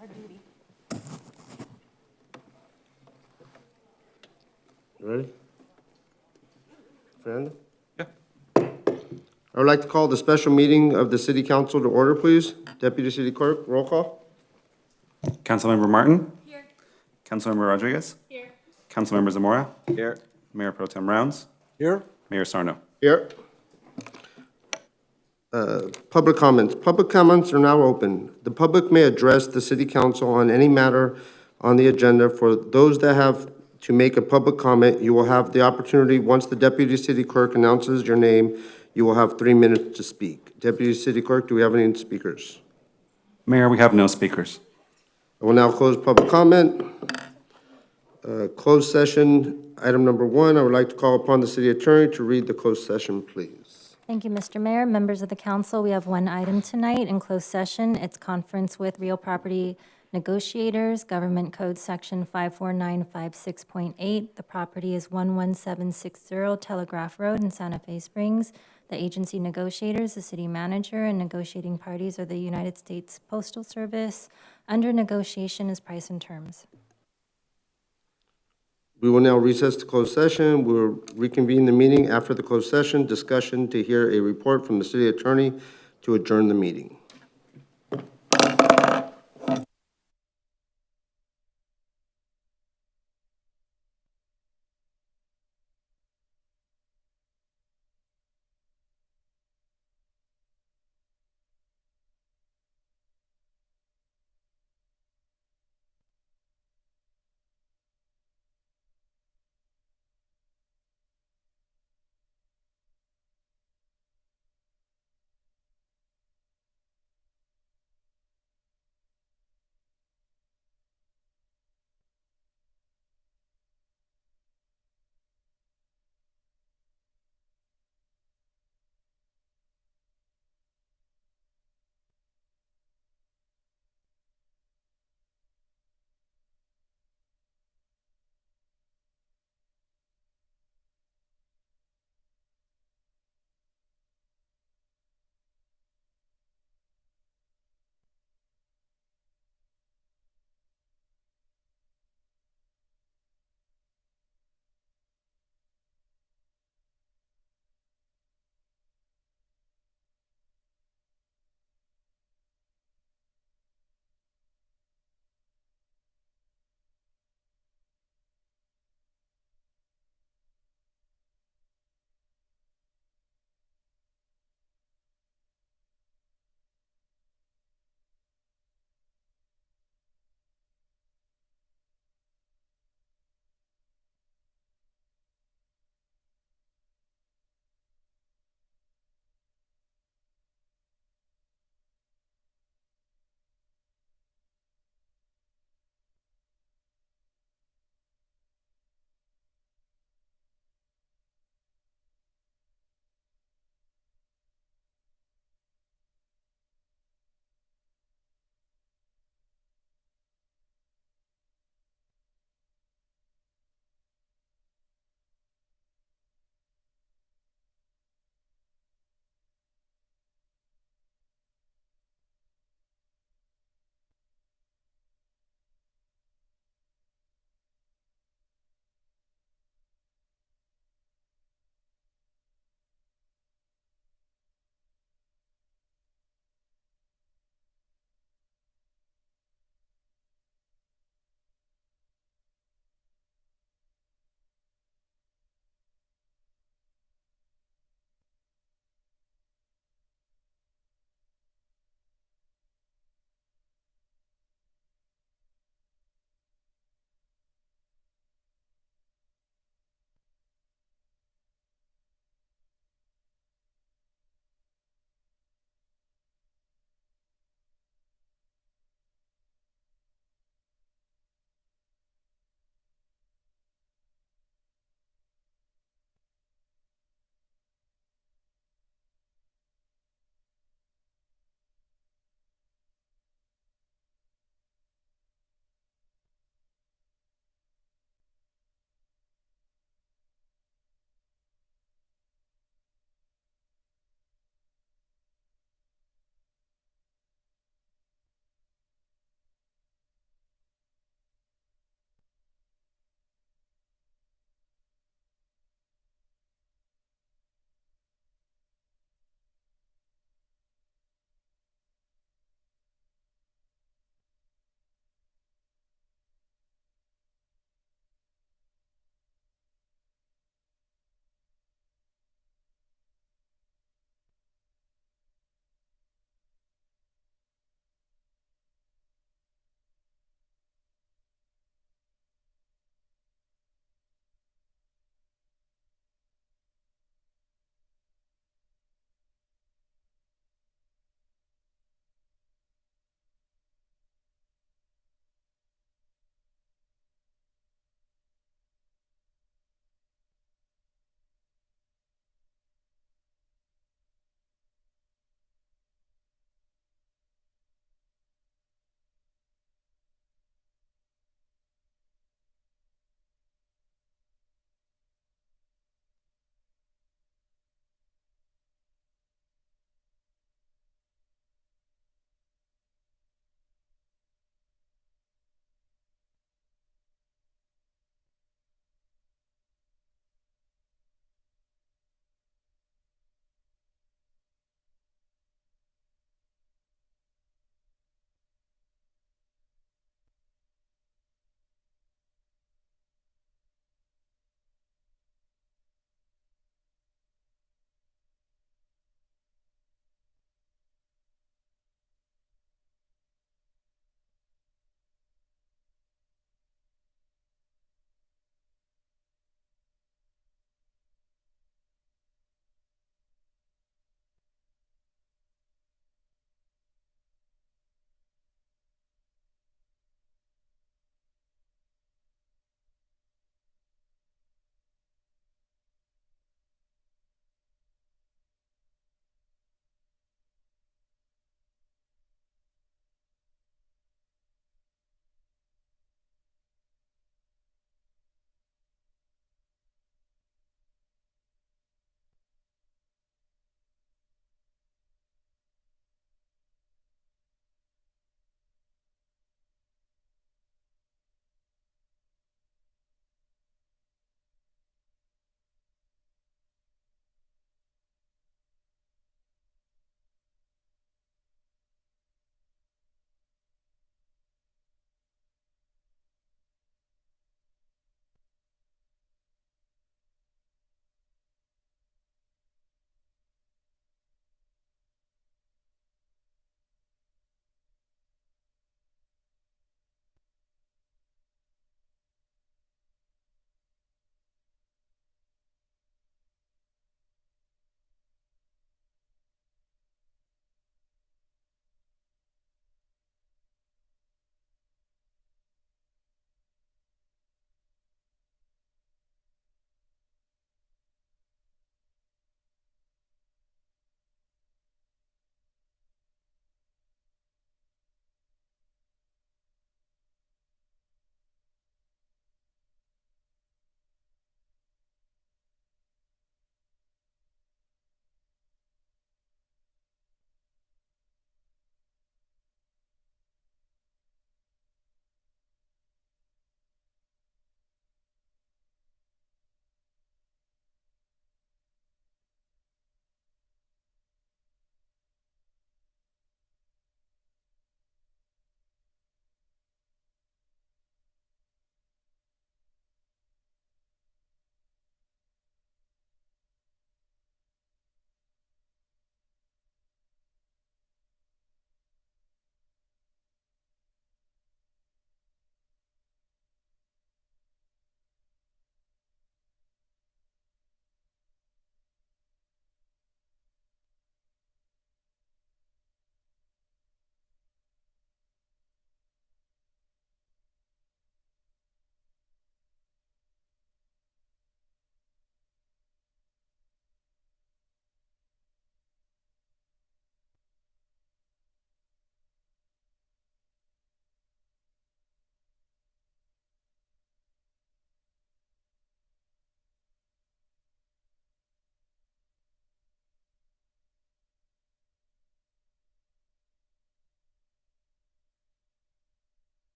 Our duty. Ready? Fernando? Yeah. I would like to call the special meeting of the City Council to order, please. Deputy City Clerk, roll call. Councilmember Martin? Here. Councilmember Rodriguez? Here. Councilmember Zamora? Here. Mayor Pro Tem Rounds? Here. Mayor Sarno? Here. Public comments. Public comments are now open. The public may address the City Council on any matter on the agenda. For those that have to make a public comment, you will have the opportunity, once the Deputy City Clerk announces your name, you will have 3 minutes to speak. Deputy City Clerk, do we have any speakers? Mayor, we have no speakers. I will now close public comment. Closed session, item number 1, I would like to call upon the city attorney to read the closed session, please. Thank you, Mr. Mayor. Members of the council, we have one item tonight in closed session. It's conference with real property negotiators, Government Code Section 54956.8. The property is 11760 Telegraph Road in Santa Fe Springs. The agency negotiators, the city manager, and negotiating parties are the United States Postal Service. Under negotiation is price and terms. We will now recess to closed session. We'll reconvene the meeting after the closed session discussion to hear a report from the city attorney to adjourn the meeting.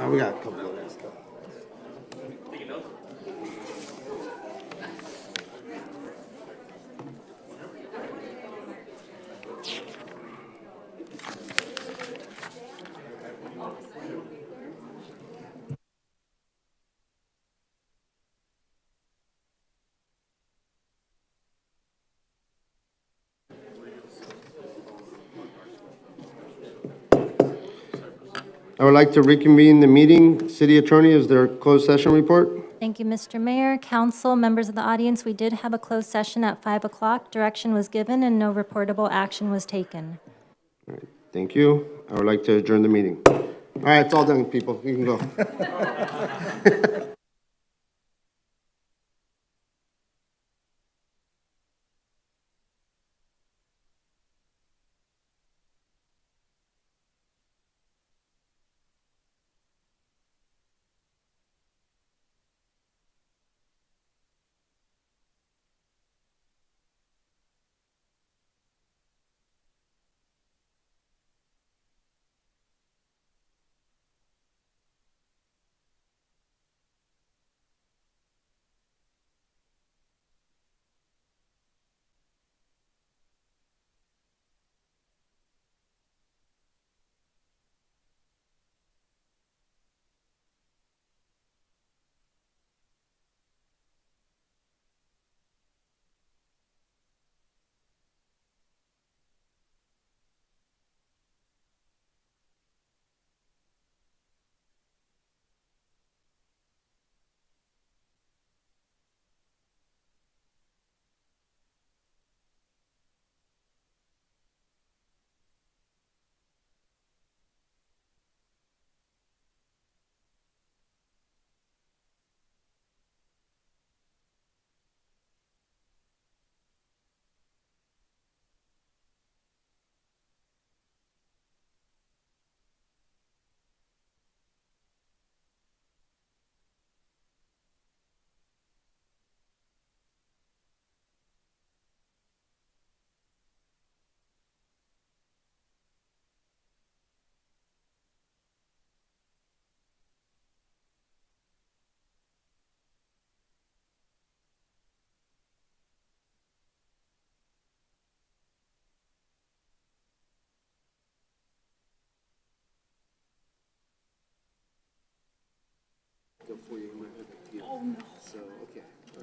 We got a couple of that stuff. I would like to reconvene the meeting. City Attorney, is there a closed session report? Thank you, Mr. Mayor. Council, members of the audience, we did have a closed session at 5 o'clock. Direction was given and no reportable action was taken. Thank you. I would like to adjourn the meeting. All right, it's all done, people. You can go.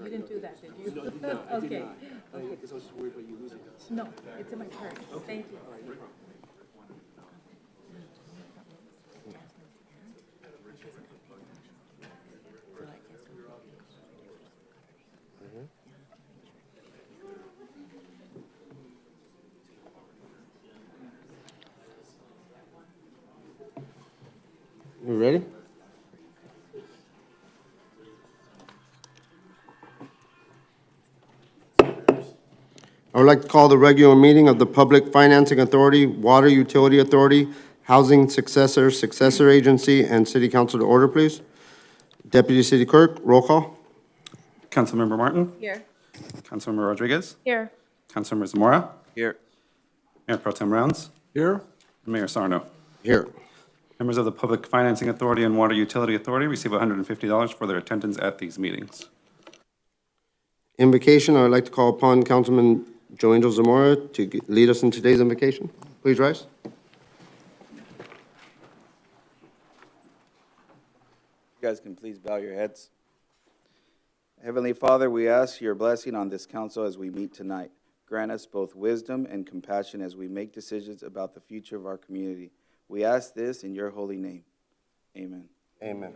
You didn't do that, did you? No, okay. Because I was just worried about you losing this. No, it's in my card. Thank you. You ready? I would like to call the regular meeting of the Public Financing Authority, Water Utility Authority, Housing Successor Agency, and City Council to order, please. Deputy City Clerk, roll call. Councilmember Martin, Here. Councilmember Rodriguez, Here. Councilmember Zamora, Here. Mayor Pro Tem Rounds, Here. and Mayor Sarno. Here. Members of the Public Financing Authority and Water Utility Authority receive $150 for their attendance at these meetings. Invocation, I would like to call upon Councilman Joe Angel Zamora to lead us in today's invocation. Please rise. You guys can please bow your heads. Heavenly Father, we ask your blessing on this council as we meet tonight. Grant us both wisdom and compassion as we make decisions about the future of our community. We ask this in your holy name. Amen. Amen.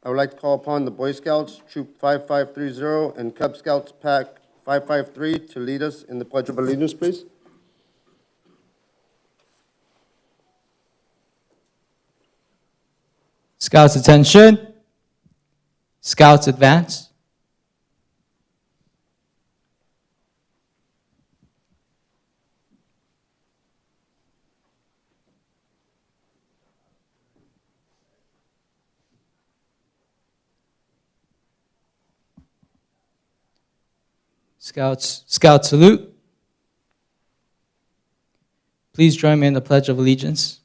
I would like to call upon the Boy Scouts, Troop 5530, and Cub Scouts Pack 553 to lead us in the Pledge of Allegiance, please. Scouts attention. Scouts advance. Scout salute. Please join me in the Pledge of Allegiance.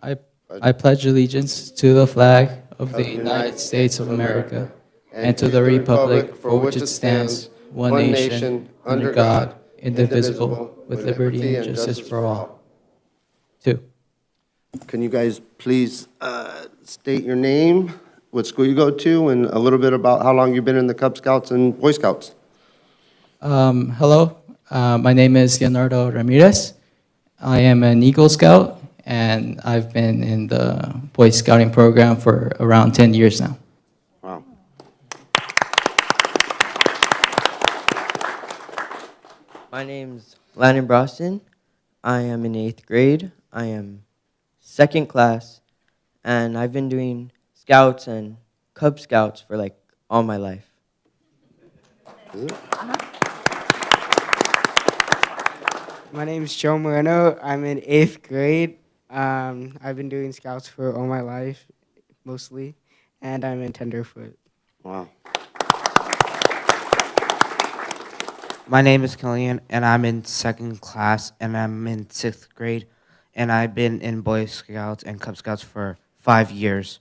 I pledge allegiance to the flag of the United States of America and to the republic for which it stands, one nation, under God, indivisible, with liberty and justice for all. 2. Can you guys please state your name, what school you go to, and a little bit about how long you've been in the Cub Scouts and Boy Scouts? Hello, my name is Leonardo Ramirez. I am an Eagle Scout, and I've been in the Boy Scouting program for around 10 years now. Wow. My name's Landon Broston. I am in 8th grade. I am second class, and I've been doing Scouts and Cub Scouts for like all my life. My name is Joe Moreno. I'm in 8th grade. I've been doing Scouts for all my life, mostly, and I'm in Tenderfoot. Wow. My name is Killian, and I'm in second class, and I'm in 6th grade, and I've been in Boy Scouts and Cub Scouts for 5 years.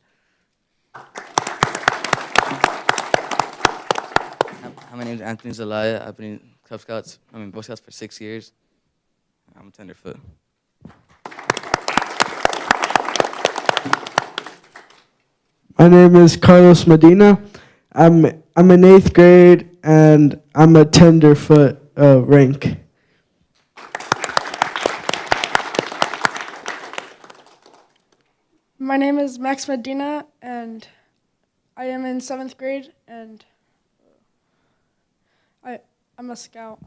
My name is Anthony Zelaya. I've been in Cub Scouts, Boy Scouts for 6 years. I'm a Tenderfoot. My name is Carlos Medina. I'm in 8th grade, and I'm a Tenderfoot rank. My name is Max Medina, and I am in 7th grade, and I'm a scout.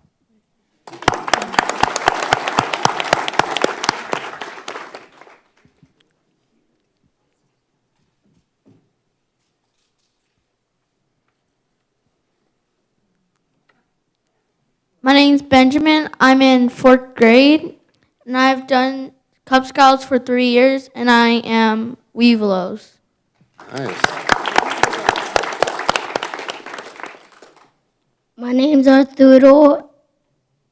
My name's Benjamin. I'm in 4th grade, and I've done Cub Scouts for 3 years, and I am Weevelos. Nice. My name's Arturo,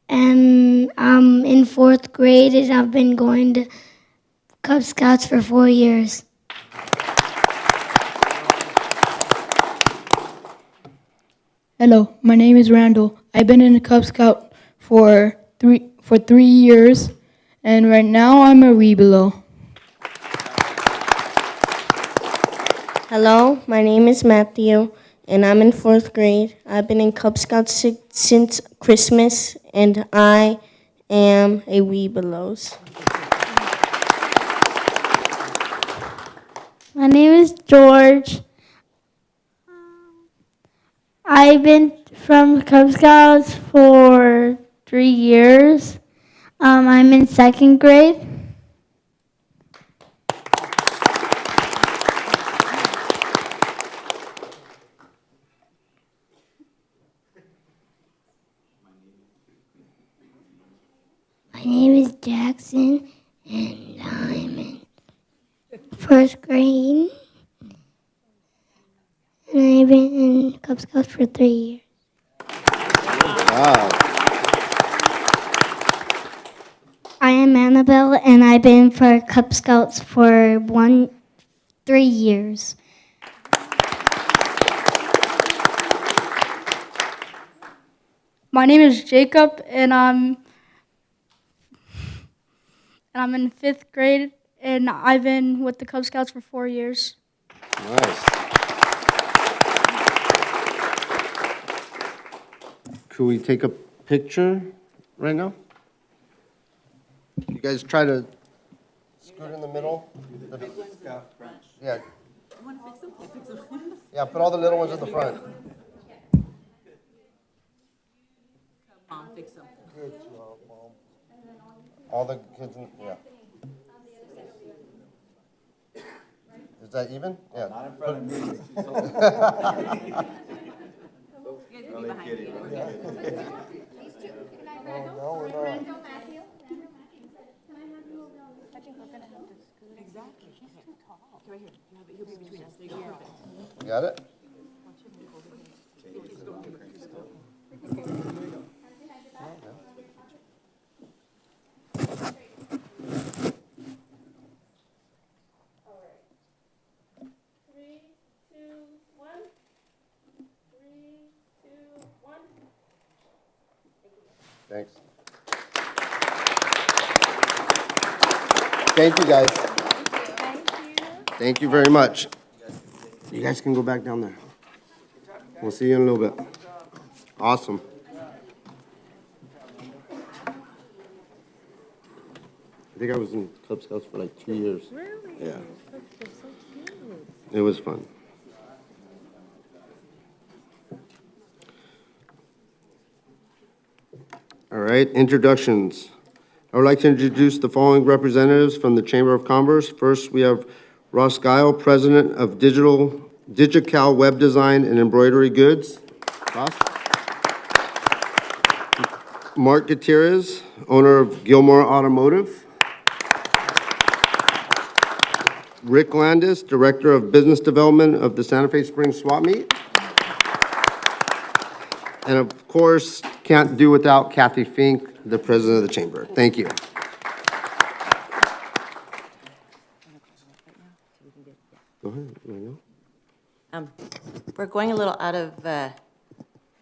and I'm in 4th grade, and I've been going to Cub Scouts for 4 years. Hello, my name is Randall. I've been in a Cub Scout for 3 years, and right now I'm a Weebelo. Hello, my name is Matthew, and I'm in 4th grade. I've been in Cub Scouts since Christmas, and I am a Weebelos. My name is George. I've been from Cub Scouts for 3 years. I'm in 2nd grade. My name is Jackson, and I'm in 1st grade. And I've been in Cub Scouts for 3 years. Wow. I am Annabelle, and I've been for Cub Scouts for 3 years. My name is Jacob, and I'm in 5th grade, and I've been with the Cub Scouts for 4 years. Nice. Could we take a picture right now? You guys try to scoot in the middle. Yeah. Yeah, put all the little ones in the front. Mom, fix them. Good job, Mom. All the kids, yeah. Is that even? Yeah. Not in front of me. Only kidding. No, we're not. Exactly. He's too tall. Right here. He'll be between us. There you go. You got it? Thanks. Thank you, guys. Thank you very much. You guys can go back down there. We'll see you in a little bit. Awesome. I think I was in Cub Scouts for like 2 years. Really? Yeah. They're so cute. It was fun. All right, introductions. I would like to introduce the following representatives from the Chamber of Commerce. First, we have Ross Guile, President of Digical Web Design and Embroidery Goods. Ross? Mark Gutierrez, owner of Gilmore Automotive. Rick Landis, Director of Business Development of the Santa Fe Springs Swap Meet. And of course, can't do without Kathy Fink, the President of the Chamber. Thank you. Go ahead. You wanna go? We're going a little out of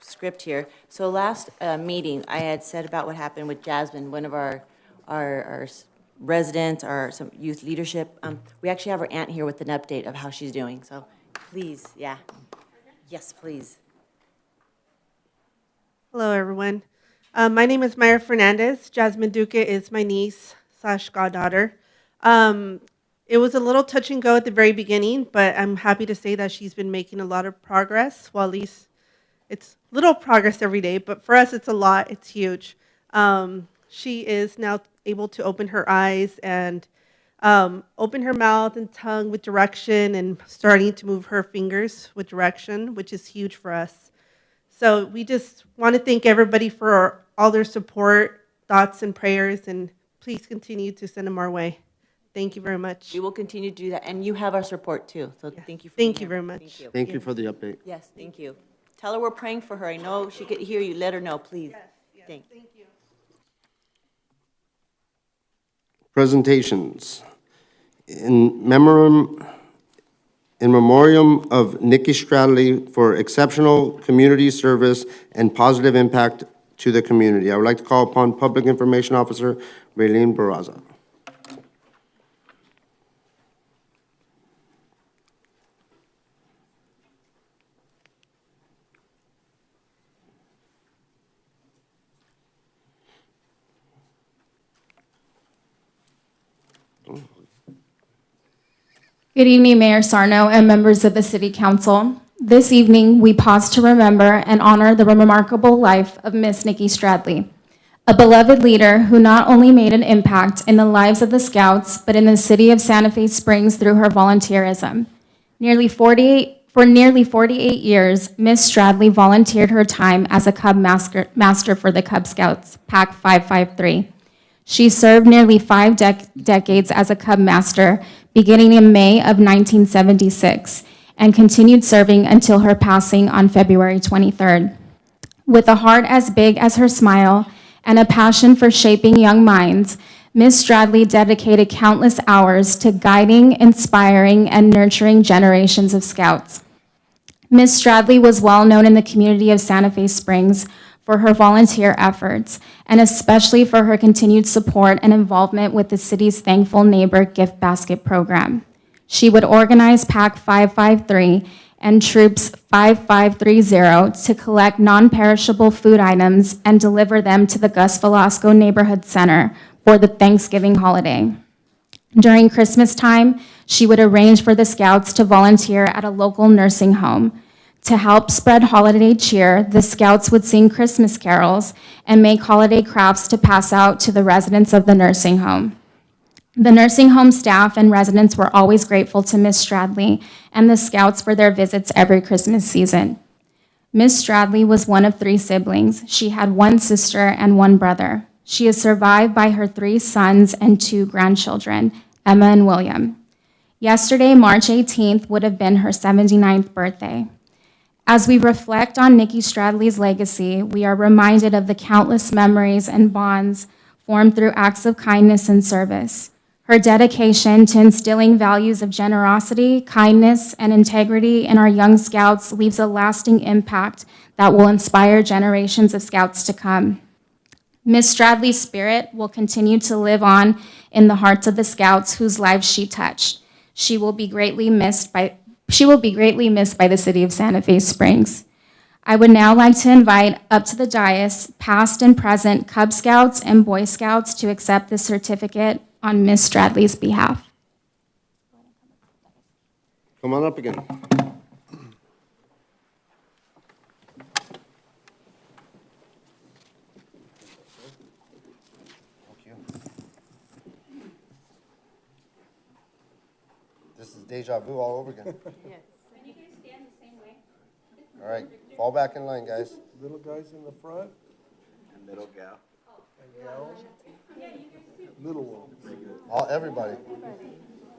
script here. So last meeting, I had said about what happened with Jasmine, one of our residents, some youth leadership. We actually have our aunt here with an update of how she's doing. So please, yeah. Yes, please. Hello, everyone. My name is Mayra Fernandez. Jasmine Duque is my niece / goddaughter. It was a little touch and go at the very beginning, but I'm happy to say that she's been making a lot of progress. Well, at least it's little progress every day, but for us, it's a lot. It's huge. She is now able to open her eyes and open her mouth and tongue with direction and starting to move her fingers with direction, which is huge for us. So we just want to thank everybody for all their support, thoughts, and prayers, and please continue to send them our way. Thank you very much. We will continue to do that, and you have our support too, so Yes. thank you. Thank you very much. Thank you. Thank you for the update. Yes, thank you. Tell her we're praying for her. I know she could hear you. Let her know, please. Yes, Thanks. thank you. Presentations. In memoriam of Nikki Stradley for exceptional community service and positive impact to the community. I would like to call upon Public Information Officer Raylene Barraza. Good evening, Mayor Sarno and members of the City Council. This evening, we pause to remember and honor the remarkable life of Miss Nikki Stradley, a beloved leader who not only made an impact in the lives of the Scouts, but in the city of Santa Fe Springs through her volunteerism. For nearly 48 years, Miss Stradley volunteered her time as a Cub Master for the Cub Scouts, PAC 553. She served nearly 5 decades as a Cub Master, beginning in May of 1976, and continued serving until her passing on February 23rd. With a heart as big as her smile and a passion for shaping young minds, Ms. Stradley dedicated countless hours to guiding, inspiring, and nurturing generations of Scouts. Ms. Stradley was well known in the community of Santa Fe Springs for her volunteer efforts, and especially for her continued support and involvement with the city's Thankful Neighbor Gift Basket program. She would organize PAC 553 and Troops 5530 to collect non-perishable food items and deliver them to the Gus Velasco Neighborhood Center for the Thanksgiving holiday. During Christmas time, she would arrange for the Scouts to volunteer at a local nursing home. To help spread holiday cheer, the Scouts would sing Christmas carols and make holiday crafts to pass out to the residents of the nursing home. The nursing home staff and residents were always grateful to Ms. Stradley and the Scouts for their visits every Christmas season. Ms. Stradley was one of 3 siblings. She had 1 sister and 1 brother. She is survived by her 3 sons and 2 grandchildren, Emma and William. Yesterday, March 18th, would have been her 79th birthday. As we reflect on Nikki Stradley's legacy, we are reminded of the countless memories and bonds formed through acts of kindness and service. Her dedication to instilling values of generosity, kindness, and integrity in our young Scouts leaves a lasting impact that will inspire generations of Scouts to come. Miss Stradley's spirit will continue to live on in the hearts of the Scouts whose lives she touched. She will be greatly missed by the city of Santa Fe Springs. I would now like to invite up to the dais past and present Cub Scouts and Boy Scouts to accept this certificate on Miss Stradley's behalf. Come on up again. This is deja vu all over again. Can you guys stand the same way? All right, fall back in line, guys. Little guys in the front And little gal. and gals. Little ones. Everybody.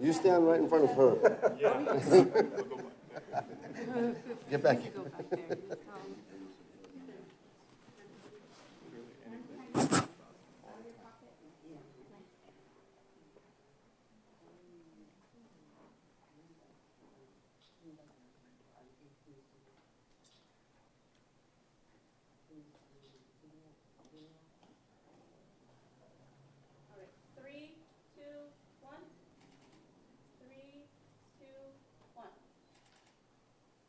You stand right in front of her. Get back. Three, two, one. 3, 2, 1.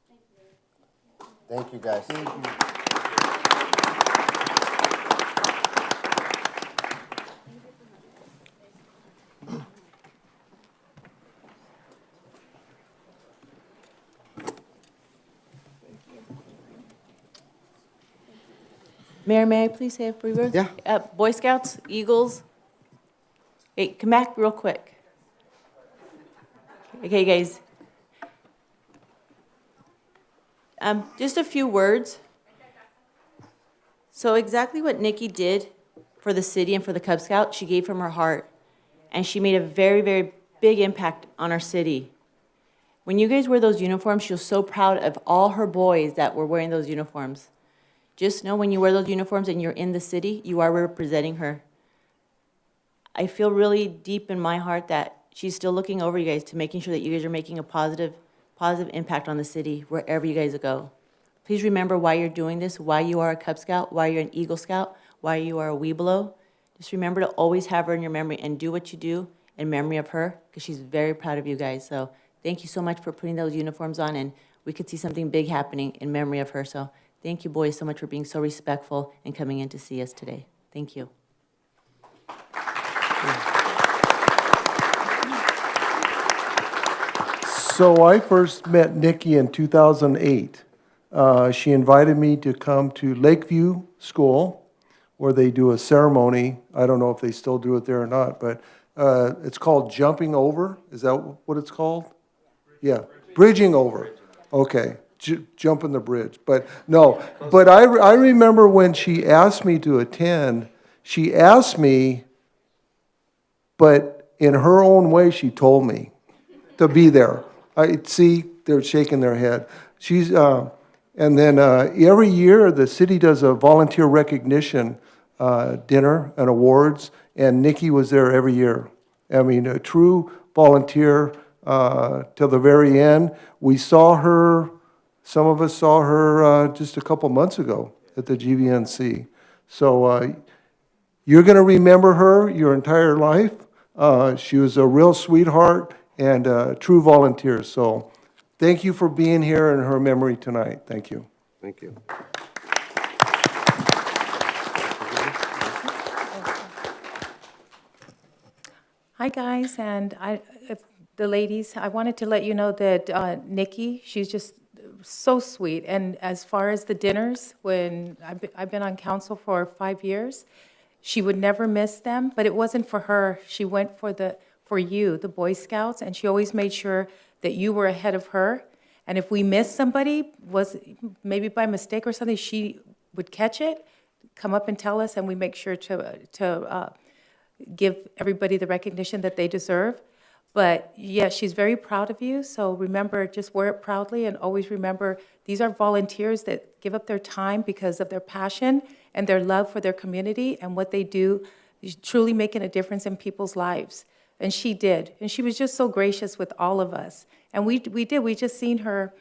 Thank you. Thank you, guys. Mayor, may I please say a few words? Yeah. Boy Scouts, Eagles. Hey, come back real quick. Okay, guys. Just a few words. So exactly what Nikki did for the city and for the Cub Scout, she gave from her heart. And she made a very, very big impact on our city. When you guys wear those uniforms, she was so proud of all her boys that were wearing those uniforms. Just know when you wear those uniforms and you're in the city, you are representing her. I feel really deep in my heart that she's still looking over you guys to making sure that you guys are making a positive impact on the city wherever you guys go. Please remember why you're doing this, why you are a Cub Scout, why you're an Eagle Scout, why you are a Webelow. Just remember to always have her in your memory and do what you do in memory of her, because she's very proud of you guys. So thank you so much for putting those uniforms on, and we could see something big happening in memory of her. So thank you, boys, so much for being so respectful and coming in to see us today. Thank you. So I first met Nikki in 2008. She invited me to come to Lakeview School, where they do a ceremony. I don't know if they still do it there or not, but it's called jumping over. Is that what it's called? Yeah, bridging over. Okay, jumping the bridge. But no, but I remember when she asked me to attend, she asked me, but in her own way, she told me to be there. I see they're shaking their head. And then every year the city does a volunteer recognition dinner and awards, and Nikki was there every year. I mean, a true volunteer till the very end. We saw her, some of us saw her just a couple months ago at the GVNC. So you're going to remember her your entire life. She was a real sweetheart and a true volunteer. So thank you for being here in her memory tonight. Thank you. Thank you. Hi, guys, and the ladies, I wanted to let you know that Nikki, she's just so sweet. And as far as the dinners, when I've been on council for 5 years, she would never miss them, but it wasn't for her. She went for you, the Boy Scouts, and she always made sure that you were ahead of her. And if we missed somebody, was maybe by mistake or something, she would catch it, come up and tell us, and we make sure to give everybody the recognition that they deserve. But yeah, she's very proud of you. So remember, just wear it proudly, and always remember, these are volunteers that give up their time because of their passion and their love for their community, and what they do is truly making a difference in people's lives. And she did. And she was just so gracious with all of us. And we did. We just seen her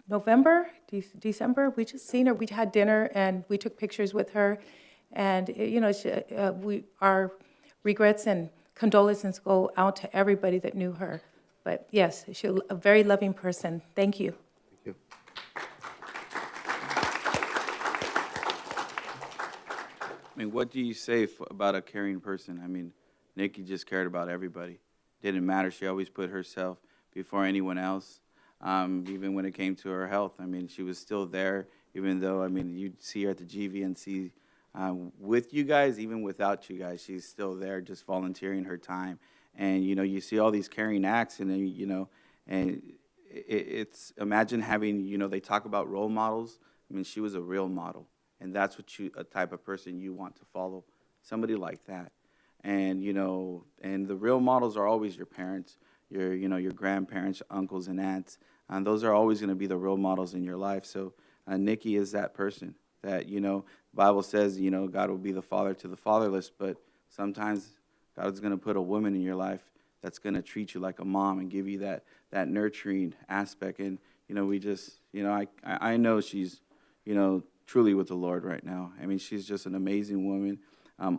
December. We just seen her. We had dinner and we took pictures with her. And, our regrets and condolences go out to everybody that knew her. But yes, she's a very loving person. Thank you. Thank you. I mean, what do you say about a caring person? I mean, Nikki just cared about everybody. Didn't matter. She always put herself before anyone else, even when it came to her health. I mean, she was still there, even though, I mean, you'd see her at the GVNC with you guys, even without you guys. She's still there just volunteering her time. And, you see all these caring acts, and, and it's, imagine having, they talk about role models. I mean, she was a real model. And that's what a type of person you want to follow, somebody like that. And, and the real models are always your parents, your grandparents, uncles and aunts. And those are always going to be the role models in your life. So Nikki is that person that, the Bible says, God will be the father to the fatherless, but sometimes God's going to put a woman in your life that's going to treat you like a mom and give you that nurturing aspect. And, we just, I know she's, truly with the Lord right now. I mean, she's just an amazing woman,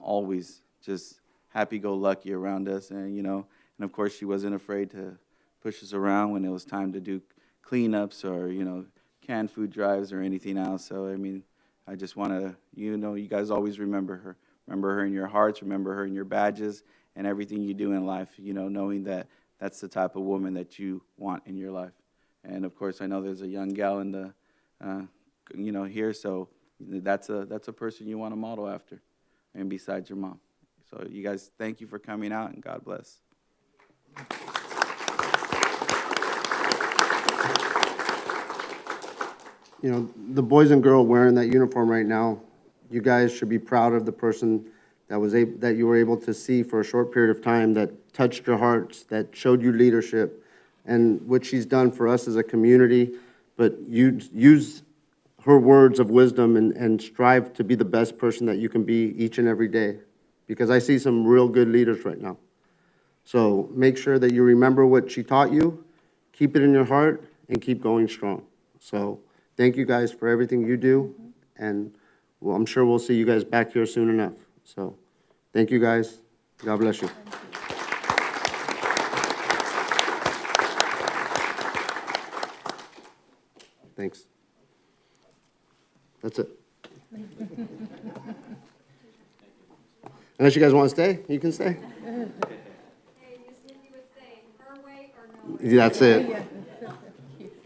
always just happy-go-lucky around us. And, and of course, she wasn't afraid to push us around when it was time to do cleanups or, canned food drives or anything else. So, I mean, I just want to, you guys always remember her. Remember her in your hearts, remember her in your badges, and everything you do in life, knowing that that's the type of woman that you want in your life. And, of course, I know there's a young gal in the here, so that's a person you want to model after, and besides your mom. So you guys, thank you for coming out, and God bless. The boys and girls wearing that uniform right now, you guys should be proud of the person that you were able to see for a short period of time, that touched your hearts, that showed you leadership, and what she's done for us as a community. But you use her words of wisdom and strive to be the best person that you can be each and every day, because I see some real good leaders right now. So make sure that you remember what she taught you, keep it in your heart, and keep going strong. So thank you guys for everything you do, and I'm sure we'll see you guys back here soon enough. So thank you guys. God bless you. Thanks. That's it. Unless you guys want to stay, you can stay. That's it.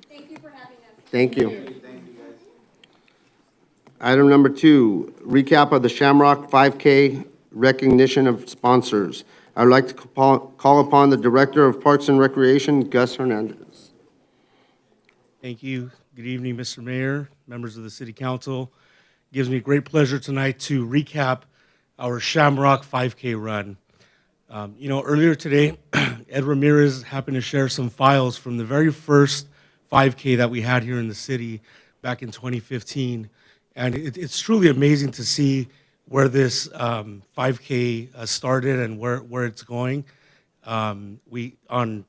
Thank you for having us. Thank you. Item number 2, recap of the Shamrock 5K recognition of sponsors. I would like to call upon the Director of Parks and Recreation, Gus Hernandez. Thank you. Good evening, Mr. Mayor, members of the City Council. It gives me great pleasure tonight to recap our Shamrock 5K run. Earlier today, Ed Ramirez happened to share some files from the very first 5K that we had here in the city back in 2015. And it's truly amazing to see where this 5K started and where it's going. We on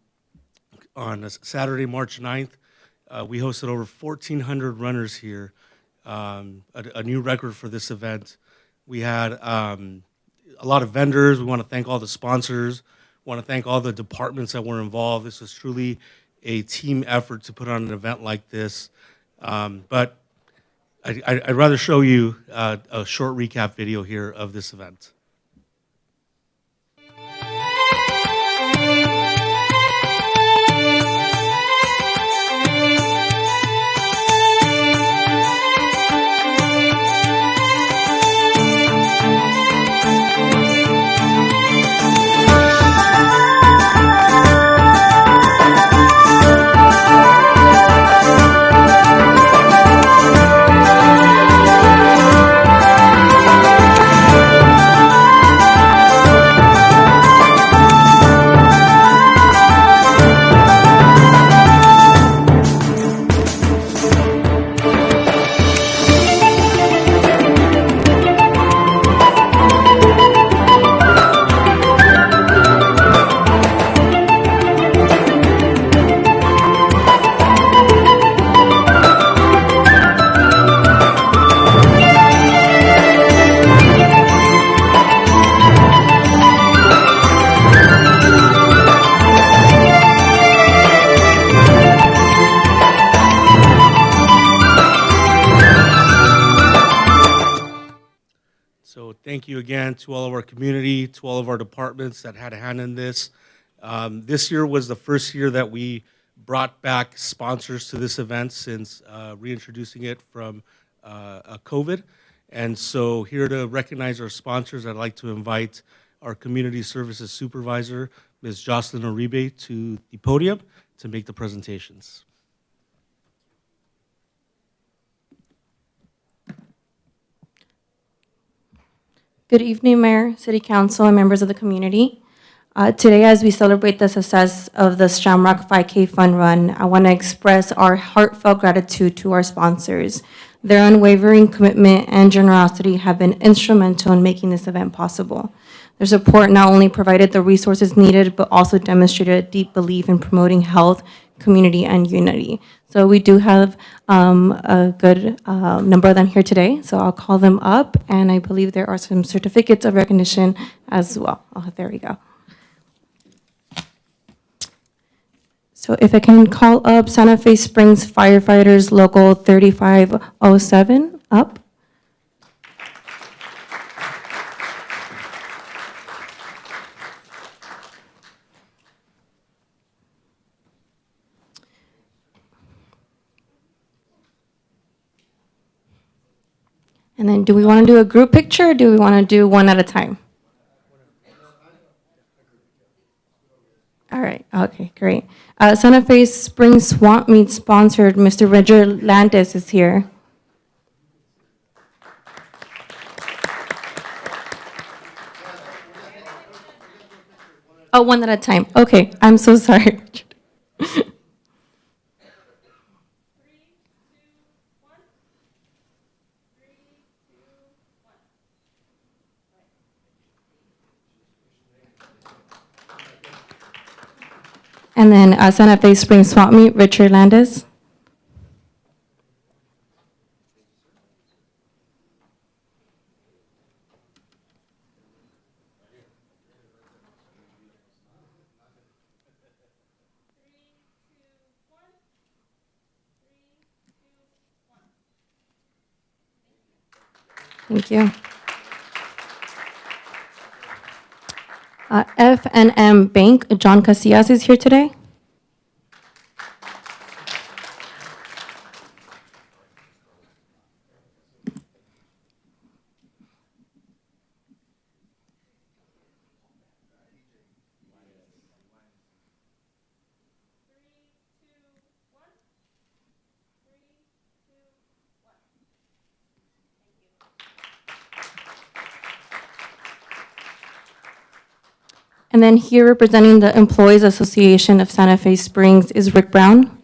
Saturday, March 9th, we hosted over 1,400 runners here, a new record for this event. We had a lot of vendors. We want to thank all the sponsors. We want to thank all the departments that were involved. This was truly a team effort to put on an event like this. But I'd rather show you a short recap video here of this event. thank you again to all of our community, to all of our departments that had a hand in this. This year was the first year that we brought back sponsors to this event since reintroducing it from COVID. And so here to recognize our sponsors, I'd like to invite our Community Services Supervisor, Ms. Jocelyn Uribe, to the podium to make the presentations. Good evening, Mayor, City Council, and members of the community. Today, as we celebrate the success of the Shamrock 5K Fun Run, I want to express our heartfelt gratitude to our sponsors. Their unwavering commitment and generosity have been instrumental in making this event possible. Their support not only provided the resources needed, but also demonstrated a deep belief in promoting health, community, and unity. So we do have a good number of them here today, so I'll call them up, and I believe there are some certificates of recognition as well. Oh, there we go. So if I can call up Santa Fe Springs Firefighters Local 3507 up. And then do we want to do a group picture or do we want to do one at a time? All right, okay, great. Santa Fe Springs Swamp Meet sponsored Mr. Richard Landis is here. Oh, one at a time. Okay, I'm so sorry. And then Santa Fe Springs Swamp Meet, Richard Landis. Thank you. F&M Bank, John Casillas is here today. And then here representing the Employees Association of Santa Fe Springs is Rick Brown.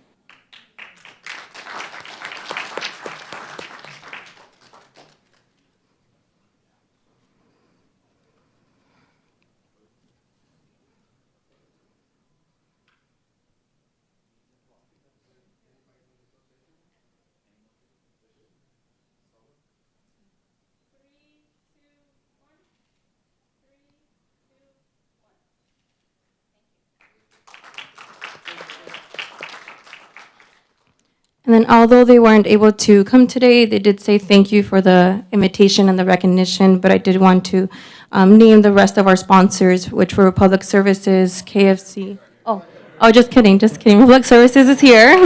And then although they weren't able to come today, they did say thank you for the invitation and the recognition, but I did want to name the rest of our sponsors, which were Public Services, KFC. Oh, just kidding. Public Services is here.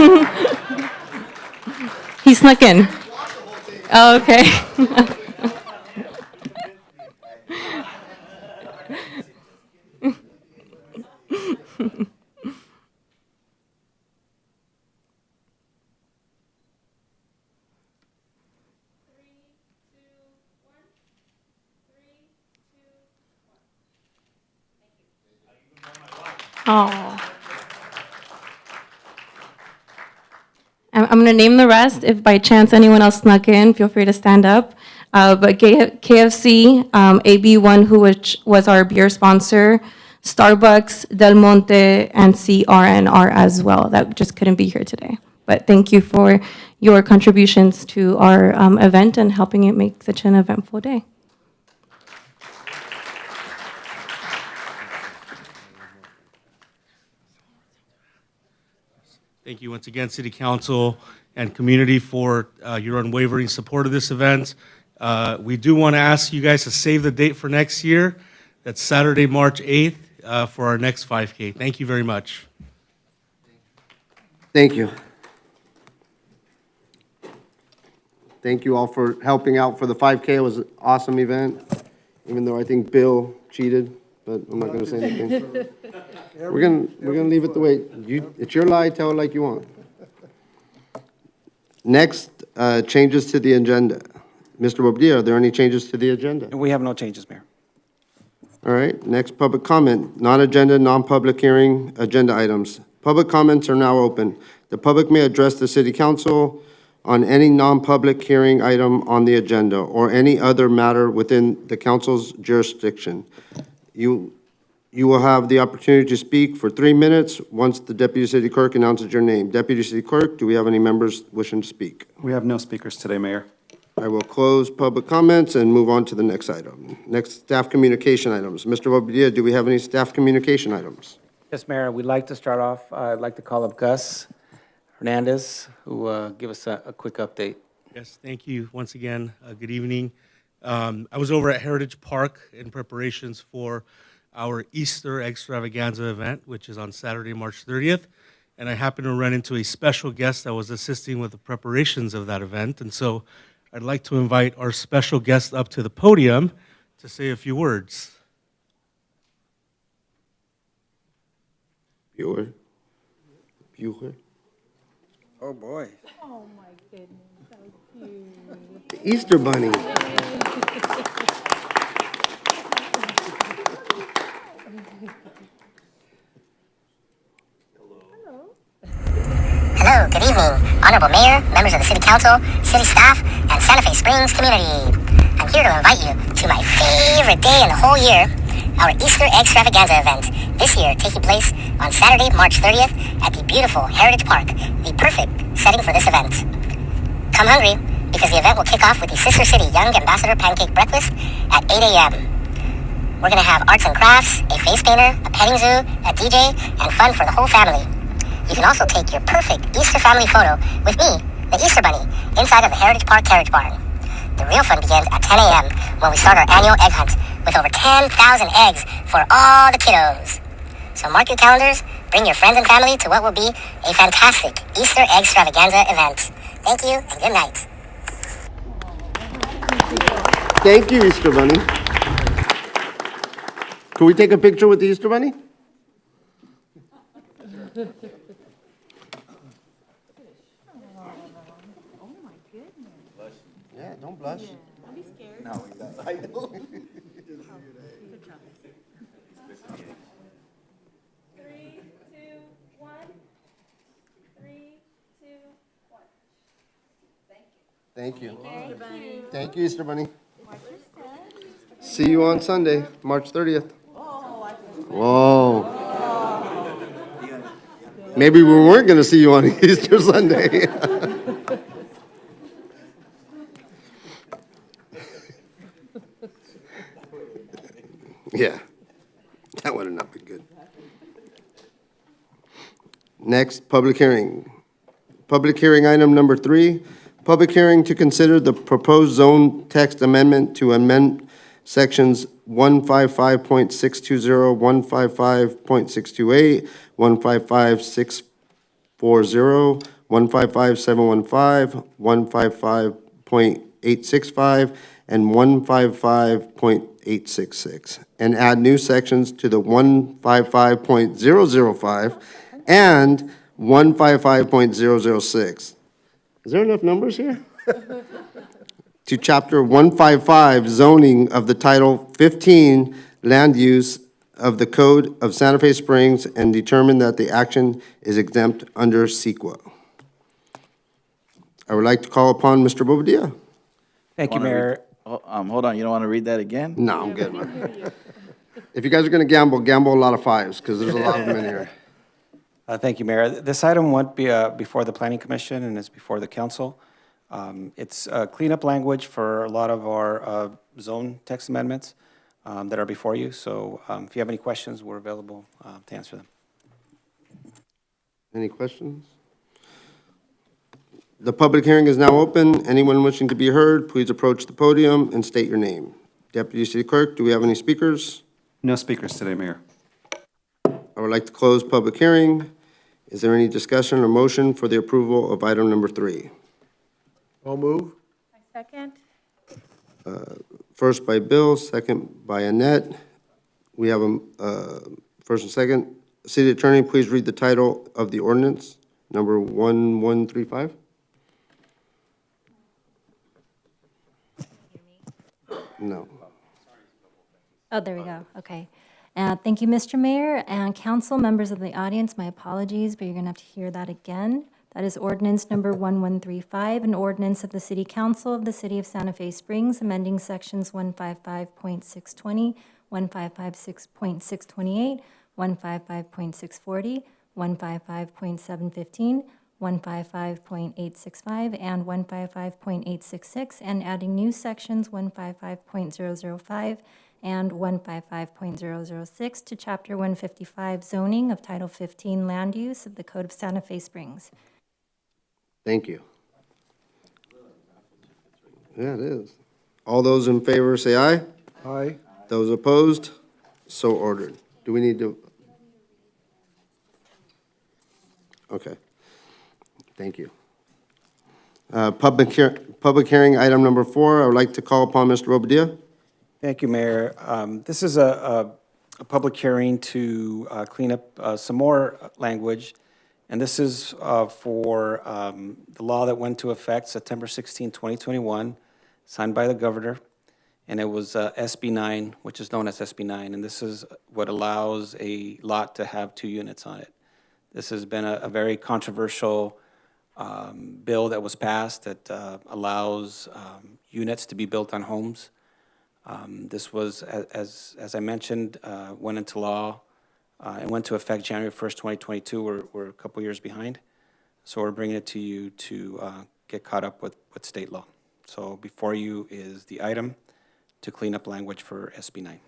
He snuck in. Oh, okay. Oh. I'm going to name the rest. If by chance anyone else snuck in, feel free to stand up. But KFC, AB1, who was our beer sponsor, Starbucks, Del Monte, and CRNR as well. That just couldn't be here today. But thank you for your contributions to our event and helping it make such an eventful day. Thank you once again, City Council and community, for your unwavering support of this event. We do want to ask you guys to save the date for next year. That's Saturday, March 8th, for our next 5K. Thank you very much. Thank you. Thank you all for helping out for the 5K. It was an awesome event, even though I think Bill cheated, but I'm not gonna say anything. We're gonna leave it the way, it's your lie, tell it like you want. Next, changes to the agenda. Mr. Bobadilla, are there any changes to the agenda? We have no changes, Mayor. All right, next public comment, non-agenda, non-public hearing, agenda items. Public comments are now open. The public may address the city council on any non-public hearing item on the agenda or any other matter within the council's jurisdiction. You will have the opportunity to speak for 3 minutes once the deputy city clerk announces your name. Deputy city clerk, do we have any members wishing to speak? We have no speakers today, Mayor. I will close public comments and move on to the next item. Next, staff communication items. Mr. Bobadilla, do we have any staff communication items? Yes, Mayor, we'd like to start off, I'd like to call up Gus Hernandez, who will give us a quick update. Yes, thank you once again. Good evening. I was over at Heritage Park in preparations for our Easter extravaganza event, which is on Saturday, March 30th. And I happened to run into a special guest that was assisting with the preparations of that event. And so I'd like to invite our special guest up to the podium to say a few words. Bueller. Oh, boy. Oh, my goodness, so cute. The Easter Bunny. Hello, good evening, Honorable Mayor, members of the City Council, city staff, and Santa Fe Springs community. I'm here to invite you to my favorite day in the whole year, our Easter Extravaganza event, this year taking place on Saturday, March 30th at the beautiful Heritage Park, the perfect setting for this event. Come hungry, because the event will kick off with the Sister City Young Ambassador Pancake Breakfast at 8 a.m. We're going to have arts and crafts, a face painter, a petting zoo, a DJ, and fun for the whole family. You can also take your perfect Easter family photo with me, the Easter Bunny, inside of the Heritage Park Carriage Barn. The real fun begins at 10 a.m. when we start our annual egg hunt with over 10,000 eggs for all the kiddos. So mark your calendars, bring your friends and family to what will be a fantastic Easter Extravaganza event. Thank you and good night. Thank you, Easter Bunny. Can we take a picture with the Easter Bunny? Yeah, don't blush. Don't be scared. No, I know. 3, 2, 1. 3, 2, 1. Thank you. Thank you. Thank you, Easter Bunny. See you on Sunday, March 30th. Whoa. Maybe we weren't going to see you on Easter Sunday. Yeah, that would have not been good. Next, public hearing. Public hearing item number 3, public hearing to consider the proposed zone text amendment to amend sections 155.620, 155.628, 155.640, 155.715, 155.865, and 155.866, and add new sections to the 155.005 and 155.006. Is there enough numbers here? To Chapter 155 zoning of the Title 15 Land Use of the Code of Santa Fe Springs and determine that the action is exempt under CEQA. I would like to call upon Mr. Bobadilla. Thank you, Mayor. Hold on, you don't want to read that again? No, I'm good, man. If you guys are going to gamble a lot of 5s, because there's a lot of them in here. Thank you, Mayor. This item went before the Planning Commission and is before the council. It's cleanup language for a lot of our zone text amendments that are before you. So if you have any questions, we're available to answer them. Any questions? The public hearing is now open. Anyone wishing to be heard, please approach the podium and state your name. Deputy City Clerk, do we have any speakers? No speakers today, Mayor. I would like to close public hearing. Is there any discussion or motion for the approval of item number 3? I'll move. Second? First by Bill, second by Annette. We have a first and second. City Attorney, please read the title of the ordinance, number 1135. No. Oh, there we go. Okay. Thank you, Mr. Mayor and council, members of the audience. My apologies, but you're going to have to hear that again. That is ordinance number 1135, an ordinance of the City Council of the City of Santa Fe Springs, amending sections 155.620, 155.628, 155.640, 155.715, 155.865, and 155.866, and adding new sections 155.005 and 155.006 to Chapter 155 zoning of Title 15 land use of the Code of Santa Fe Springs. Thank you. Yeah, it is. All those in favor say aye. Aye. Those opposed, so ordered. Do we need to? Okay. Thank you. Public hearing, item number 4. I would like to call upon Mr. Bobadilla. Thank you, Mayor. This is a public hearing to clean up some more language, and this is for the law that went into effect September 16, 2021, signed by the governor, and it was SB 9, which is known as SB 9, and this is what allows a lot to have 2 units on it. This has been a very controversial bill that was passed that allows units to be built on homes. This was, as I mentioned, went into law. It went to effect January 1st, 2022. We're a couple years behind. So we're bringing it to you to get caught up with state law. So before you is the item to clean up language for SB 9.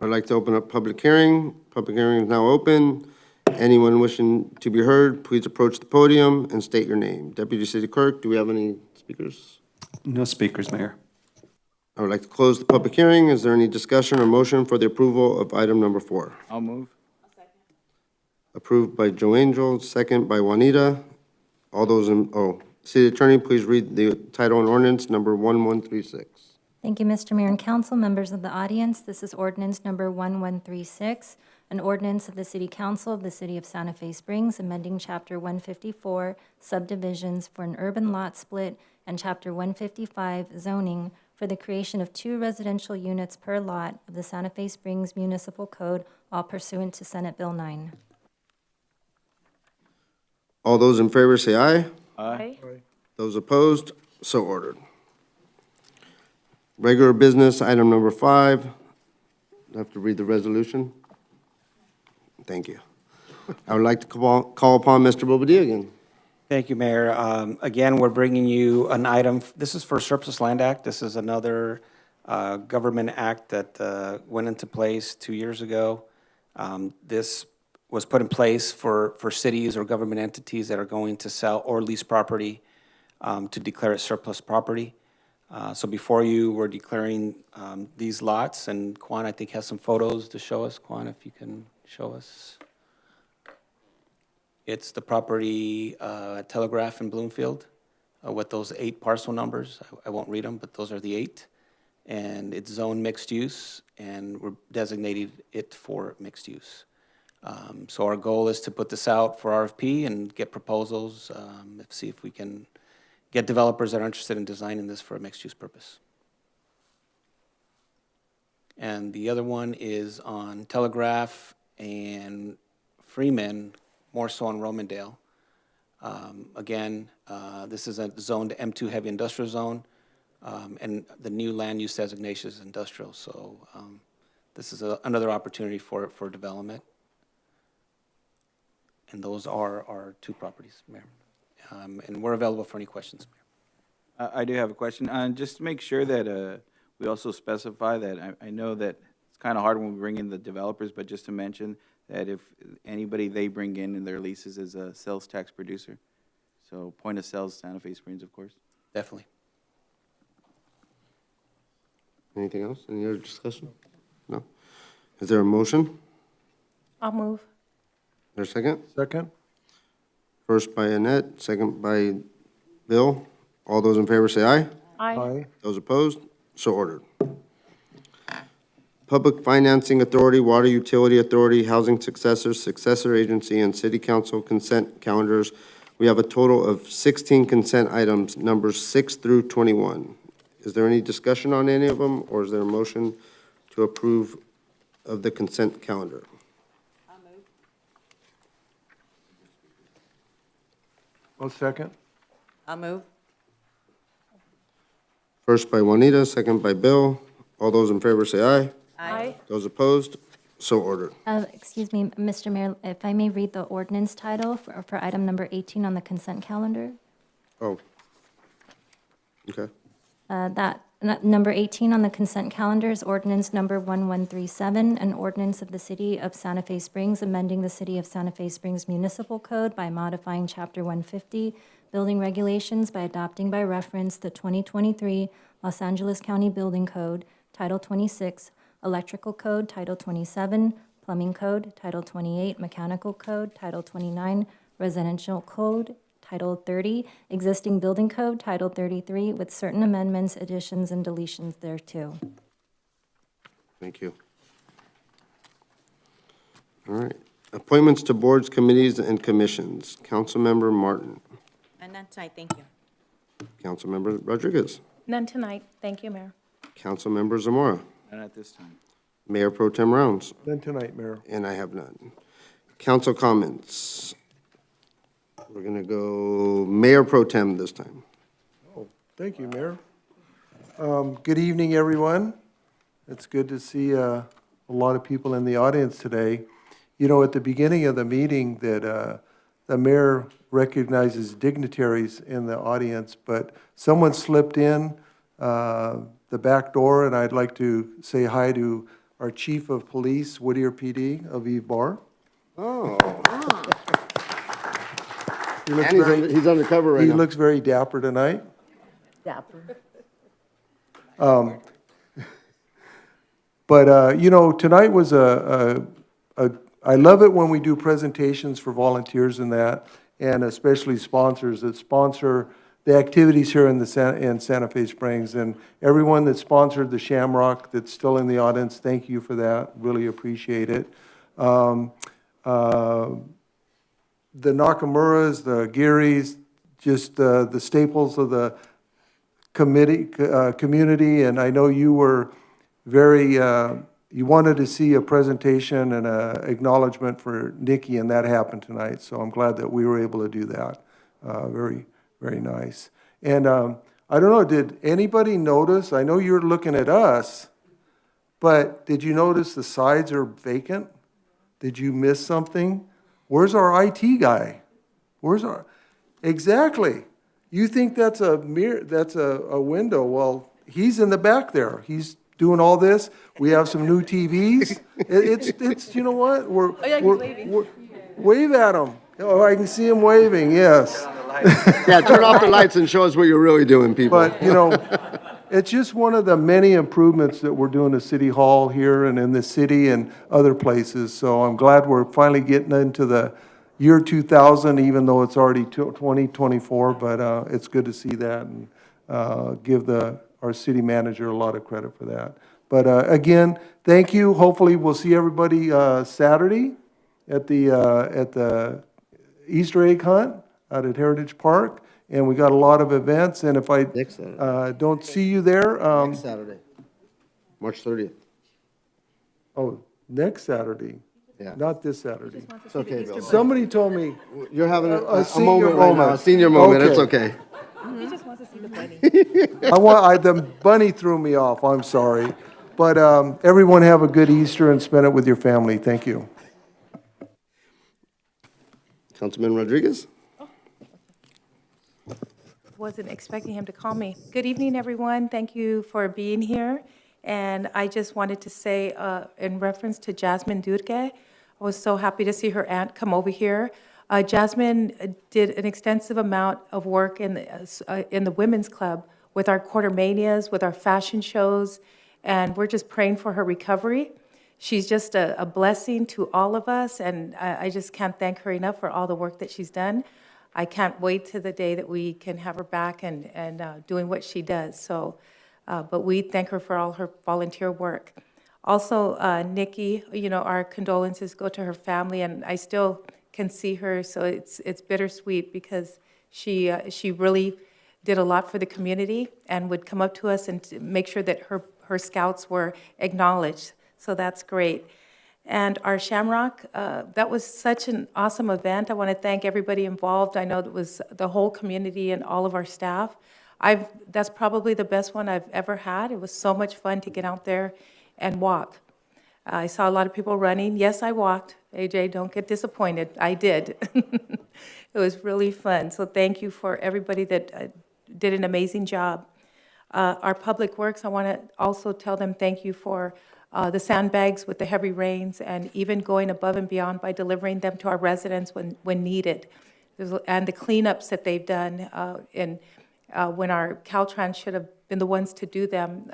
I'd like to open up public hearing. Public hearing is now open. Anyone wishing to be heard, please approach the podium and state your name. Deputy City Clerk, do we have any speakers? No speakers, Mayor. I would like to close the public hearing. Is there any discussion or motion for the approval of item number 4? I'll move. Approved by Joe Angel, second by Juanita. All those City Attorney, please read the title and ordinance number 1136. Thank you, Mr. Mayor and council, members of the audience. This is ordinance number 1136, an ordinance of the City Council of the City of Santa Fe Springs, amending Chapter 154 subdivisions for an urban lot split and Chapter 155 zoning for the creation of 2 residential units per lot of the Santa Fe Springs Municipal Code, all pursuant to Senate Bill 9. All those in favor say aye. Aye. Those opposed, so ordered. Regular business, item number 5. I have to read the resolution. Thank you. I would like to call upon Mr. Bobadilla again. Thank you, Mayor. Again, we're bringing you an item. This is for Surplus Land Act. This is another government act that went into place 2 years ago. This was put in place for cities or government entities that are going to sell or lease property to declare it surplus property. So before you, we're declaring these lots, and Quan, I think, has some photos to show us. Quan, if you can show us. It's the property Telegraph in Bloomfield with those 8 parcel numbers. I won't read them, but those are the 8. And it's zone mixed use, and we're designating it for mixed use. So our goal is to put this out for RFP and get proposals, see if we can get developers that are interested in designing this for a mixed-use purpose. And the other one is on Telegraph and Freeman, more so on Romandale. Again, this is a zoned M2 heavy industrial zone, and the new land use designation is industrial. So this is another opportunity for development. And those are our 2 properties, Mayor. And we're available for any questions, Mayor. I do have a question. Just to make sure that we also specify that, I know that it's kind of hard when we bring in the developers, but just to mention that if anybody they bring in their leases is a sales tax producer. So point of sales, Santa Fe Springs, of course. Definitely. Anything else? Any other discussion? No? Is there a motion? I'll move. Is there a second? Second? First by Annette, second by Bill. All those in favor say aye. Aye. Those opposed? So ordered. Public Financing Authority, Water Utility Authority, Housing Successor Agency, and City Council consent calendars. We have a total of 16 consent items, numbers 6 through 21. Is there any discussion on any of them, or is there a motion to approve of the consent calendar? I'll second. I'll move. First by Juanita, second by Bill. All those in favor say aye. Aye. Those opposed? So ordered. Excuse me, Mr. Mayor, if I may read the ordinance title for item number 18 on the consent calendar? Oh. Okay. Number 18 on the consent calendar is ordinance number 1137, an ordinance of the City of Santa Fe Springs amending the City of Santa Fe Springs Municipal Code by modifying Chapter 150, Building Regulations by adopting by reference the 2023 Los Angeles County Building Code, Title 26, Electrical Code, Title 27, Plumbing Code, Title 28, Mechanical Code, Title 29, Residential Code, Title 30, Existing Building Code, Title 33, with certain amendments, additions, and deletions thereto. Thank you. All right. Appointments to boards, committees, and commissions. Councilmember Martin. And none tonight, thank you. Councilmember Rodriguez. None tonight. Thank you, Mayor. Councilmember Zamora. None at this time. Mayor Pro Tem Rounds. Then tonight, Mayor. And I have none. Council comments. We're going to go Mayor Pro Tem this time. Oh, thank you, Mayor. Good evening, everyone. It's good to see a lot of people in the audience today. You know, at the beginning of the meeting that the mayor recognizes dignitaries in the audience, but someone slipped in the back door, and I'd like to say hi to our Chief of Police, Whittier PD, Aviv Bar. Oh. He looks And very- he's undercover right He now. looks very dapper tonight. Dapper. But, you know, tonight was I love it when we do presentations for volunteers and that, and especially sponsors that sponsor the activities here in Santa Fe Springs. And everyone that sponsored the Shamrock that's still in the audience, thank you for that. Really appreciate it. The Nakamuras, the Gearys, just the staples of the community, and I know you were very, you wanted to see a presentation and a acknowledgement for Nikki, and that happened tonight, so I'm glad that we were able to do that. Very, very nice. And I don't know, did anybody notice, I know you're looking at us, but did you notice the sides are vacant? Did you miss something? Where's our IT guy? Where's our, exactly. You think that's a mirror, that's a window. Well, he's in the back there. He's doing all this. We have some new TVs. It's you know what? We're wave at him. Oh, I can see him waving, yes. Yeah, turn off the lights and show us what you're really doing, people. But, you know, it's just one of the many improvements that we're doing to City Hall here and in the city and other places. So I'm glad we're finally getting into the year 2000, even though it's already 2024. But it's good to see that and give our city manager a lot of credit for that. But again, thank you. Hopefully, we'll see everybody Saturday at the Easter egg hunt out at Heritage Park. And we got a lot of events, and if I don't see you there. Next Saturday, March 30th. Oh, next Saturday? Yeah. Not this Saturday. It's okay, Bill. Somebody told me. You're having a senior moment right now, a senior moment, it's okay. He just wants to see the bunny. The bunny threw me off, I'm sorry. But everyone have a good Easter and spend it with your family. Thank you. Councilman Rodriguez? Wasn't expecting him to call me. Good evening, everyone. Thank you for being here. And I just wanted to say, in reference to Jasmine Durque, I was so happy to see her aunt come over here. Jasmine did an extensive amount of work in the women's club with our quartermanias, with our fashion shows, and we're just praying for her recovery. She's just a blessing to all of us, and I just can't thank her enough for all the work that she's done. I can't wait to the day that we can have her back and doing what she does. So, but we thank her for all her volunteer work. Also, Nikki, you know, our condolences go to her family, and I still can see her, so it's bittersweet because she really did a lot for the community and would come up to us and to make sure that her scouts were acknowledged. So that's great. And our Shamrock, that was such an awesome event. I want to thank everybody involved. I know it was the whole community and all of our staff. That's probably the best one I've ever had. It was so much fun to get out there and walk. I saw a lot of people running. Yes, I walked. AJ, don't get disappointed. I did. It was really fun. So thank you for everybody that did an amazing job. Our Public Works, I want to also tell them thank you for the sandbags with the heavy rains and even going above and beyond by delivering them to our residents when needed. And the cleanups that they've done when our Caltrans should have been the ones to do them,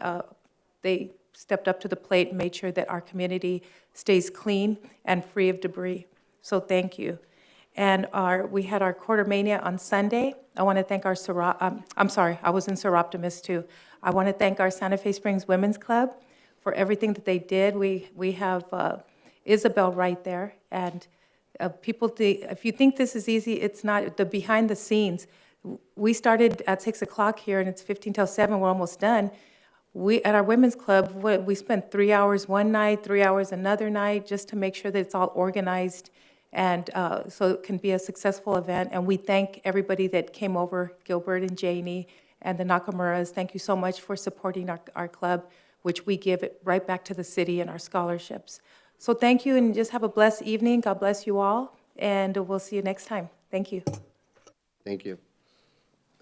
they stepped up to the plate and made sure that our community stays clean and free of debris. So thank you. And we had our Quartermania on Sunday. I want to thank our, I'm sorry, I was in Seroptimus too. I want to thank our Santa Fe Springs Women's Club for everything that they did. We have Isabel right there. And people, if you think this is easy, it's not. The behind the scenes, we started at 6 o'clock here and it's 15 till 7, we're almost done. At our women's club, we spent 3 hours one night, 3 hours another night, just to make sure that it's all organized and so it can be a successful event. And we thank everybody that came over, Gilbert and Janie and the Nakamuras. Thank you so much for supporting our club, which we give it right back to the city and our scholarships. So thank you, and just have a blessed evening. God bless you all, and we'll see you next time. Thank you. Thank you.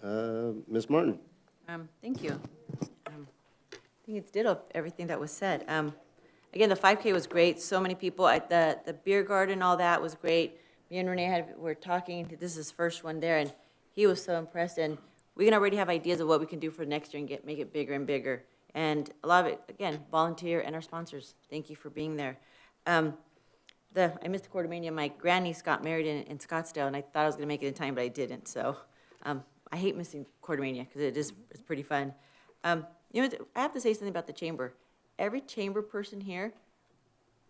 Ms. Martin? Thank you. I think it's ditto everything that was said. Again, the 5K was great. So many people at the beer garden, all that was great. Me and Renee were talking. This is his first one there, and he was so impressed. And we can already have ideas of what we can do for next year and make it bigger and bigger. And a lot of it, again, volunteer and our sponsors. Thank you for being there. I missed the Quartermania. My grandniece got married in Scottsdale, and I thought I was going to make it in time, but I didn't. So I hate missing Quartermania because it's pretty fun. You know, I have to say something about the chamber. Every chamber person here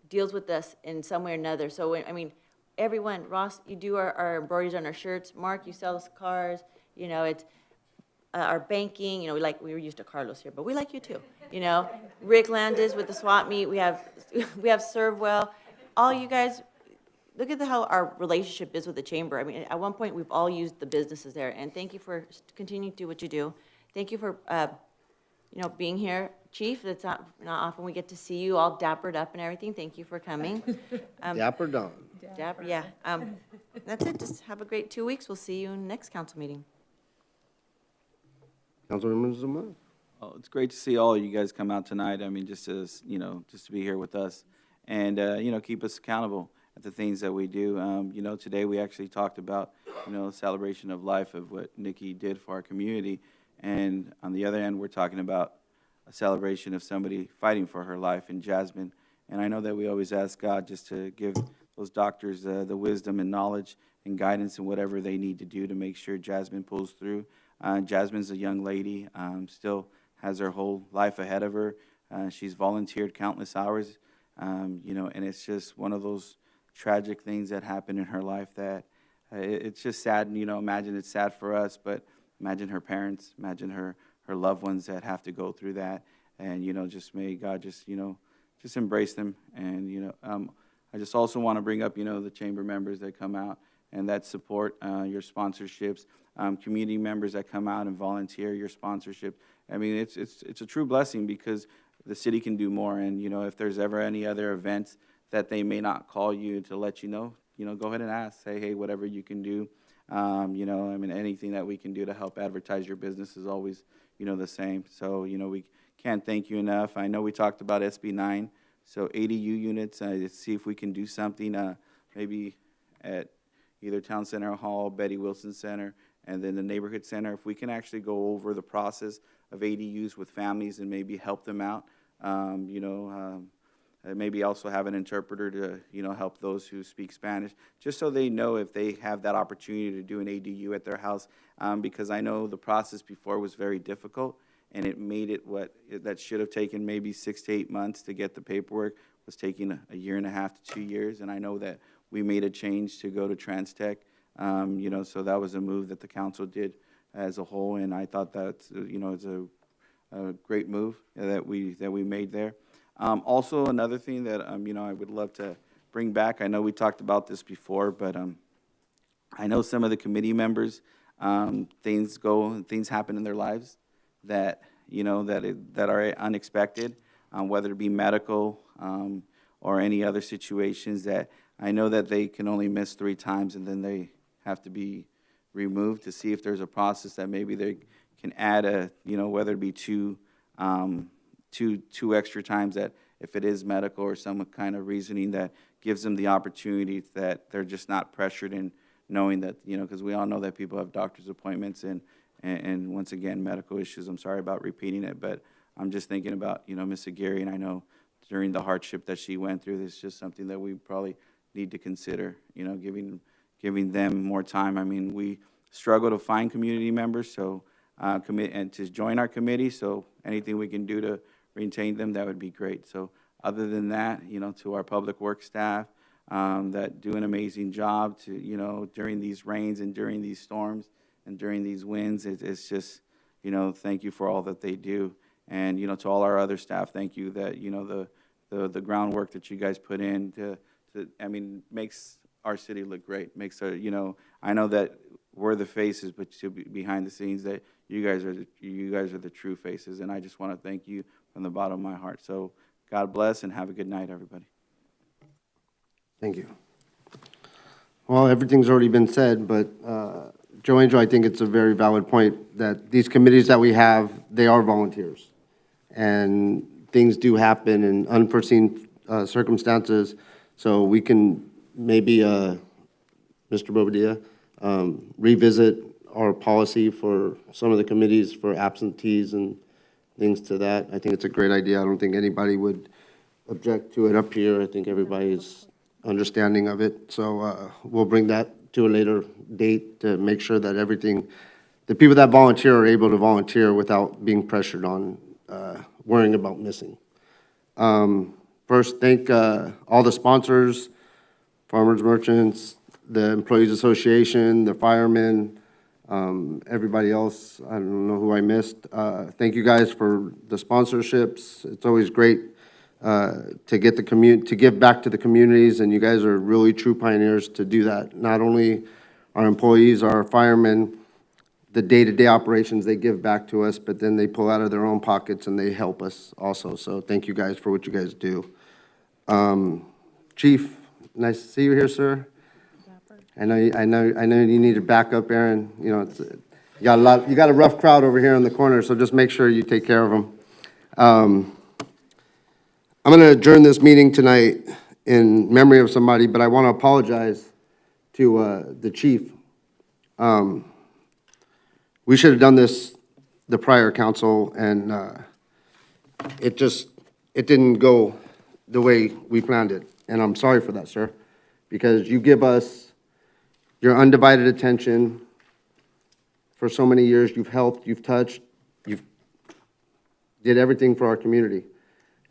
deals with us in some way or another. So, I mean, everyone, Ross, you do our embroideries on our shirts. Mark, you sell us cars. You know, it's our banking. You know, we were used to Carlos here, but we like you too. You know, Rick Landis with the swap meet. We have Servewell. All you guys, look at how our relationship is with the chamber. I mean, at one point, we've all used the businesses there. And thank you for continuing to do what you do. Thank you for, you know, being here. Chief, it's not often we get to see you all dappered up and everything. Thank you for coming. Dapper Don. Dapper, yeah. That's it. Just have a great 2 weeks. We'll see you in the next council meeting. Councilwoman Zuma? Oh, it's great to see all of you guys come out tonight. I mean, just to be here with us and, you know, keep us accountable at the things that we do. You know, today we actually talked about, you know, celebration of life of what Nikki did for our community. And on the other end, we're talking about a celebration of somebody fighting for her life in Jasmine. And I know that we always ask God just to give those doctors the wisdom and knowledge and guidance and whatever they need to do to make sure Jasmine pulls through. Jasmine's a young lady, still has her whole life ahead of her. She's volunteered countless hours, you know, and it's just one of those tragic things that happened in her life that it's just sad. And, you know, imagine it's sad for us, but imagine her parents, imagine her loved ones that have to go through that. And, you know, just may God just, you know, just embrace them. And, you know, I just also want to bring up, you know, the chamber members that come out and that support your sponsorships, community members that come out and volunteer your sponsorship. I mean, it's a true blessing because the city can do more. And, you know, if there's ever any other events that they may not call you to let you know, go ahead and ask. Say, hey, whatever you can do. You know, I mean, anything that we can do to help advertise your business is always, you know, the same. So, you know, we can't thank you enough. I know we talked about SB 9, so ADU units. Let's see if we can do something maybe at, either Town Center Hall, Betty Wilson Center, and then the Neighborhood Center. If we can actually go over the process of ADUs with families and maybe help them out, maybe also have an interpreter to, help those who speak Spanish, just so they know if they have that opportunity to do an ADU at their house, because I know the process before was very difficult, and it made it that should have taken maybe 6 to 8 months to get the paperwork was taking a year and a half to 2 years, and I know that we made a change to go to TransTech, so that was a move that the council did as a whole, and I thought that's, it's a great move that we made there. Also, another thing that, I would love to bring back, I know we talked about this before, but I know some of the committee members, things happen in their lives that, that are unexpected, whether it be medical or any other situations that I know that they can only miss 3 times and then they have to be removed, to see if there's a process that maybe they can add whether it be two extra times, that if it is medical or some kind of reasoning that gives them the opportunity that they're just not pressured in knowing that, because we all know that people have doctor's appointments and once again, medical issues. I'm sorry about repeating it, but I'm just thinking about, Ms. Aguirre, and I know during the hardship that she went through, this is just something that we probably need to consider, giving them more time. I mean, we struggle to find community members, so and to join our committee, so anything we can do to retain them, that would be great. So other than that, to our public works staff that do an amazing job to, during these rains and during these storms and during these winds, it's just, thank you for all that they do. And, to all our other staff, thank you that, the groundwork that you guys put in makes our city look great, makes our, I know that we're the faces, but to be behind the scenes, that you guys are the true faces, and I just want to thank you from the bottom of my heart. So God bless and have a good night, everybody. Thank you. Well, everything's already been said, but Joe Angel, I think it's a very valid point that these committees that we have, they are volunteers, and things do happen in unforeseen circumstances. So we can maybe, Mr. Bobadilla, revisit our policy for some of the committees for absentees and things to that. I think it's a great idea. I don't think anybody would object to it up here. I think everybody's understanding of it. So we'll bring that to a later date to make sure that the people that volunteer are able to volunteer without being pressured on worrying about missing. First, thank all the sponsors, farmers merchants, the Employees Association, the firemen, everybody else. I don't know who I missed. Thank you guys for the sponsorships. It's always great to get to give back to the communities, and you guys are really true pioneers to do that. Not only our employees, our firemen, the day-to-day operations they give back to us, but then they pull out of their own pockets and they help us also. So thank you guys for what you guys do. Chief, nice to see you here, sir. I know you need to back up, Aaron. You got a rough crowd over here in the corner, so just make sure you take care of them. I'm going to adjourn this meeting tonight in memory of somebody, but I want to apologize to the chief. We should have done this the prior council, and it didn't go the way we planned it. And I'm sorry for that, sir, because you give us your undivided attention for so many years. You've helped, you've touched, you've did everything for our community.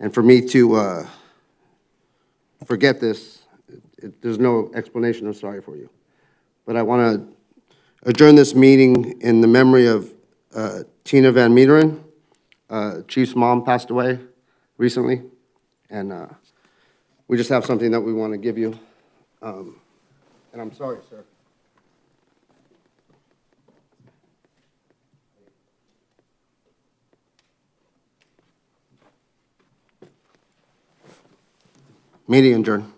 And for me to forget this, there's no explanation of sorry for you. But I want to adjourn this meeting in the memory of Tina Van Meeteren. Chief's mom passed away recently, and we just have something that we want to give you. And I'm sorry, sir. Meeting adjourned.